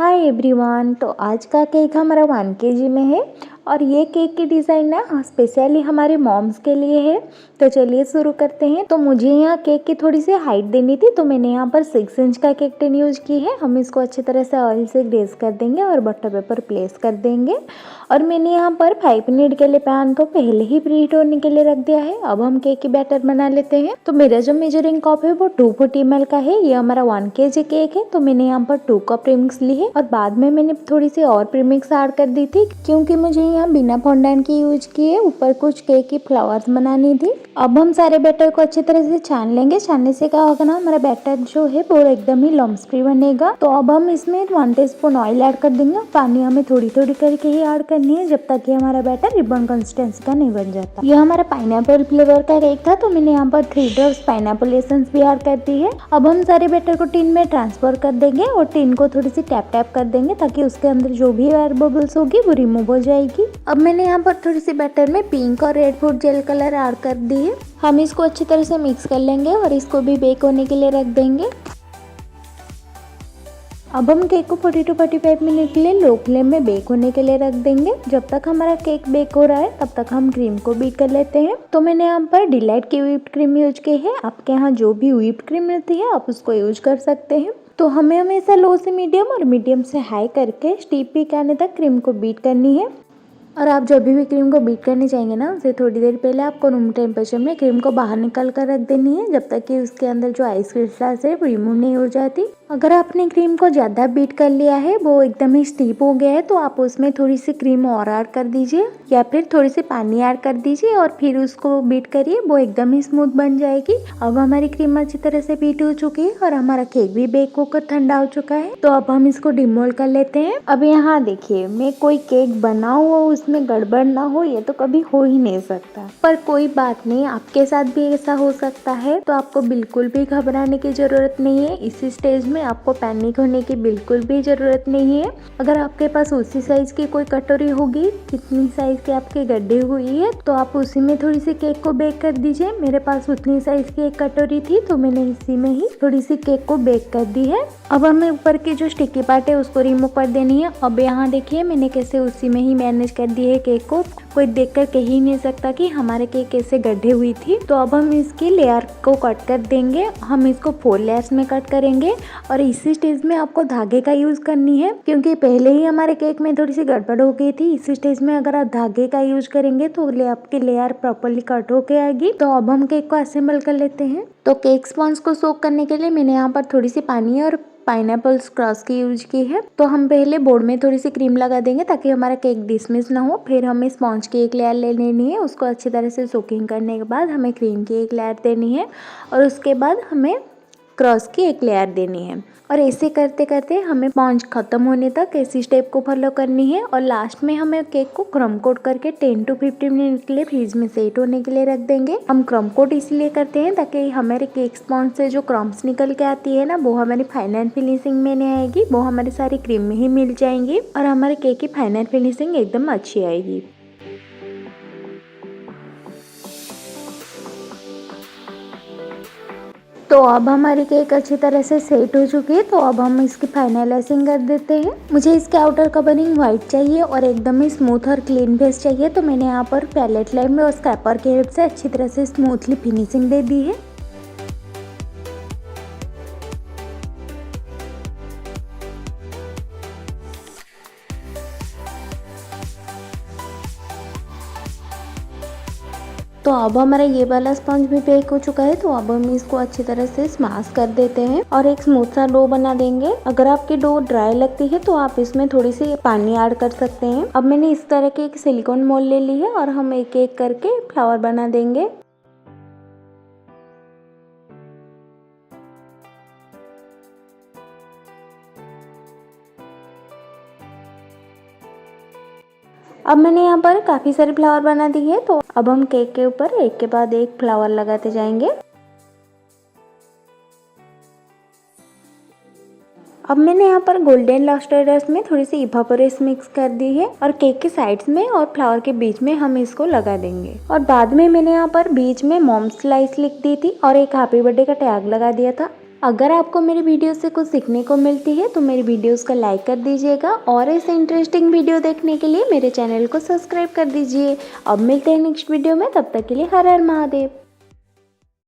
Hi everyone. तो आज का केक हमारा 1 kg में है और ये केक की डिज़ाइन ना स्पेशली हमारे मॉम्स के लिए है। तो चलिए शुरू करते हैं। तो मुझे यहाँ केक की थोड़ी सी हाइट देनी थी, तो मैंने यहाँ पर 6 इंच का केक टिन यूज की है। हम इसको अच्छी तरह से ऑयल से ग्रेस कर देंगे और बटर पेपर प्लेस कर देंगे। और मैंने यहाँ पर 5 मिनट के लिए पैन को पहले ही प्रीहीट होने के लिए रख दिया है। अब हम केक की बैटर बना लेते हैं। तो मेरा जो मेजरिंग कप है वो 240 ml का है। ये हमारा 1 kg केक है, तो मैंने यहाँ पर 2 कप प्रीमिक्स ली है और बाद में मैंने थोड़ी सी और प्रीमिक्स ऐड कर दी थी, क्योंकि मुझे यहाँ बिना फॉन्डेंट की यूज किए ऊपर कुछ केक की फ्लावर्स बनानी थी। अब हम सारे बैटर को अच्छी तरह से छान लेंगे। छानने से क्या होगा ना, हमारा बैटर जो है वो एकदम ही लम्स फ्री बनेगा। तो अब हम इसमें 1 टीस्पून ऑयल ऐड कर देंगे। पानी हमें थोड़ी थोड़ी करके ही ऐड करनी है, जब तक कि हमारा बैटर रिबन कंसिस्टेंसी का नहीं बन जाता। यह हमारा पाइनएप्पल फ्लेवर का केक था, तो मैंने यहाँ पर 3 ड्रॉप्स पाइनएप्पल एसेंस भी ऐड कर दी है। अब हम सारे बैटर को टिन में ट्रांसफर कर देंगे और टिन को थोड़ी सी टैप टैप कर देंगे, ताकि उसके अंदर जो भी एयर बबल्स होगी वो रिमूव हो जाएगी। अब मैंने यहाँ पर थोड़ी सी बैटर में पिंक और red food jail colour add कर दी है। हम इसको अच्छी तरह से मिक्स कर लेंगे और इसको भी बेक होने के लिए रख देंगे। अब हम केक को 40 to 45 मिनट के लिए लो फ्लेम में बेक होने के लिए रख देंगे। जब तक हमारा केक बेक हो रहा है तब तक हम क्रीम को बीट कर लेते हैं। तो मैंने यहाँ पर डिलाइट की व्हिप्ड क्रीम यूज की है। आपके यहाँ जो भी व्हिप्ड क्रीम मिलती है आप उसको यूज कर सकते हैं। तो हमें हमेशा लो से मीडियम और मीडियम से हाई करके स्टीप पीक आने तक क्रीम को बीट करनी है। और आप जब भी क्रीम को बीट करने चाहेंगे ना, उसे थोड़ी देर पहले आपको रूम टेम्परेचर में क्रीम को बाहर निकाल कर रख देनी है, जब तक कि उसके अंदर जो आइस क्रिस्टल्स है वो रिमूव नहीं हो जाती। अगर आपने क्रीम को ज़्यादा बीट कर लिया है, वो एकदम ही स्टीप हो गया है, तो आप उसमें थोड़ी सी क्रीम और ऐड कर दीजिए या फिर थोड़ी सी पानी ऐड कर दीजिए और फिर उसको बीट करिए, वो एकदम ही स्मूथ बन जाएगी। अब हमारी क्रीम अच्छी तरह से बीट हो चुकी है और हमारा केक भी बेक होकर ठंडा हो चुका है। तो अब हम इसको डिमोल्ड कर लेते हैं। अब यहाँ देखिए, मैं कोई केक बनाऊँ और उसमें गड़बड़ ना हो, ये तो कभी हो ही नहीं सकता। पर कोई बात नहीं, आपके साथ भी ऐसा हो सकता है, तो आपको बिल्कुल भी घबराने की जरूरत नहीं है। इसी स्टेज में आपको पैनिक होने की बिल्कुल भी जरूरत नहीं है। अगर आपके पास उसी साइज की कोई कटोरी होगी, जितनी साइज के आपके गड्ढे हुई है, तो आप उसी में थोड़ी सी केक को बेक कर दीजिए। मेरे पास उतनी साइज की एक कटोरी थी, तो मैंने इसी में ही थोड़ी सी केक को बेक कर दी है। अब हमें ऊपर की जो स्टिकी पार्ट है उसको रिमूव कर देनी है। अब यहाँ देखिए, मैंने कैसे उसी में ही मैनेज कर दी है केक को। कोई देखकर कह ही नहीं सकता कि हमारे केक कैसे गड्ढे हुई थी। तो अब हम इसकी लेयर को कट कर देंगे। हम इसको 4 लेयर्स में कट करेंगे और इसी स्टेज में आपको धागे का यूज करनी है, क्योंकि पहले ही हमारे केक में थोड़ी सी गड़बड़ हो गई थी। इसी स्टेज में अगर आप धागे का यूज करेंगे तो आपकी लेयर प्रॉपरली कट होके आएगी। तो अब हम केक को असेंबल कर लेते हैं। तो केक स्पॉन्ज को सोक करने के लिए मैंने यहाँ पर थोड़ी सी पानी और पाइनएप्पल क्रश की यूज की है। तो हम पहले बोर्ड में थोड़ी सी क्रीम लगा देंगे, ताकि हमारा केक डिसमिस ना हो। फिर हमें स्पॉन्ज की एक लेयर ले लेनी है। उसको अच्छी तरह से सोकिंग करने के बाद हमें क्रीम की एक लेयर देनी है और उसके बाद हमें क्रॉस की एक लेयर देनी है। और ऐसे करते करते हमें स्पॉन्ज खत्म होने तक इसी स्टेप को फॉलो करनी है। और लास्ट में हमें केक को क्रम कोट करके 10 to 15 मिनट के लिए फ्रीज में सेट होने के लिए रख देंगे। हम क्रम कोट इसलिए करते हैं ताकि हमारे केक स्पॉन्ज से जो क्रम्स निकल के आती है ना, वो हमारी फाइनल फिनिशिंग में नहीं आएगी, वो हमारी सारी क्रीम में ही मिल जाएंगी और हमारे केक की फाइनल फिनिशिंग एकदम अच्छी आएगी। तो अब हमारी केक अच्छी तरह से सेट हो चुकी है। तो अब हम इसकी फाइनलाइजिंग कर देते हैं। मुझे इसके आउटर कवरिंग व्हाइट चाहिए और एकदम ही स्मूथ और क्लीन बेस चाहिए। तो मैंने यहाँ पर पैलेट लाइट में और स्क्रैपर की हेल्प से अच्छी तरह से स्मूथली फिनिशिंग दे दी है। तो अब हमारा ये वाला स्पंज भी बेक हो चुका है। तो अब हम इसको अच्छी तरह से स्मैश कर देते हैं और एक स्मूथ सा डो बना देंगे। अगर आपकी डो ड्राई लगती है तो आप इसमें थोड़ी सी पानी ऐड कर सकते हैं। अब मैंने इस तरह की एक सिलिकॉन मोल्ड ले ली है और हम एक एक करके फ्लावर बना देंगे। अब मैंने यहाँ पर काफ़ी सारे फ्लावर बना दी है। तो अब हम केक के ऊपर एक के बाद एक फ्लावर लगाते जाएंगे। अब मैंने यहाँ पर गोल्डन लस्टर डस्ट में थोड़ी सी इवापोरेट मिक्स कर दी है और केक के साइड्स में और फ्लावर के बीच में हम इसको लगा देंगे। और बाद में मैंने यहाँ पर बीच में मॉम्स स्लाइस लिख दी थी और एक हैप्पी बर्थडे का टैग लगा दिया था। अगर आपको मेरी वीडियो से कुछ सीखने को मिलती है तो मेरी वीडियोस को लाइक कर दीजिएगा और ऐसे इंटरेस्टिंग वीडियो देखने के लिए मेरे चैनल को सब्सक्राइब कर दीजिए। अब मिलते हैं नेक्स्ट वीडियो में, तब तक के लिए हर हर महादेव।